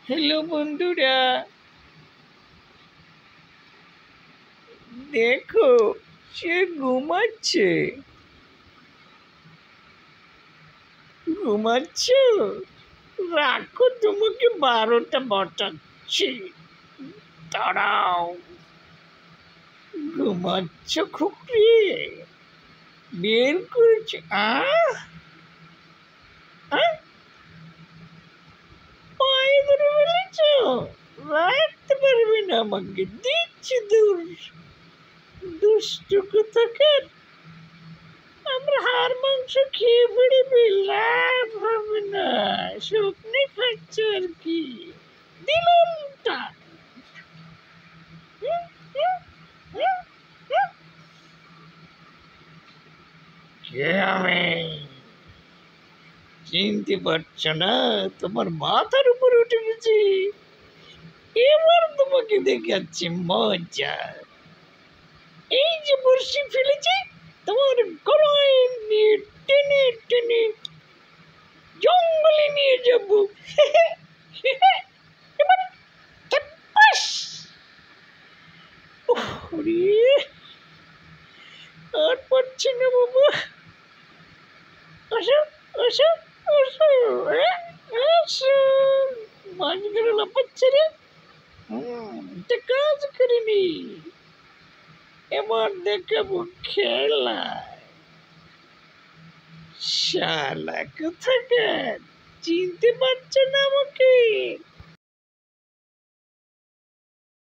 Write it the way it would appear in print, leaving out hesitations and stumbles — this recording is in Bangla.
হ্যালো বন্ধুরা, দেখো সে ঘুমাচ্ছে। ঘুমাচ্ছ? রাখো, তোমাকে 12টা বাজাচ্ছি। দাঁড়াও। ঘুমাচ্ছ খুকরি? বের করেছি। পায়ে ধরে ফেলেছ? রাখতে পারবে না আমাকে, দিচ্ছি দূর। দুষ্টু কোথাকার। আমরা হাড় মাংস খেয়ে ফেলবে, লাভ হবে না। শুকনো খাচ্ছ আর কি। দিলাম তা। কে আমি? চিনতে পারছো না? তোমার মাথার উপর উঠে গেছি। এবার তোমাকে দেখাচ্ছি মজা। এই যে বড়শি ফেলেছি, তোমার গলায় নিয়ে টেনে টেনে জঙ্গলে নিয়ে যাব। এবার ঠাপ্পাস! ওরে, আর পারছি না বাবা। আসো, আসো, আসো, আসো। মাছ ধরে লাফাচ্ছে রে। এটা কাজ করিনি। এবার দেখাবো খেলা। শালা কোথাকার, চিনতে পারছো না আমাকে?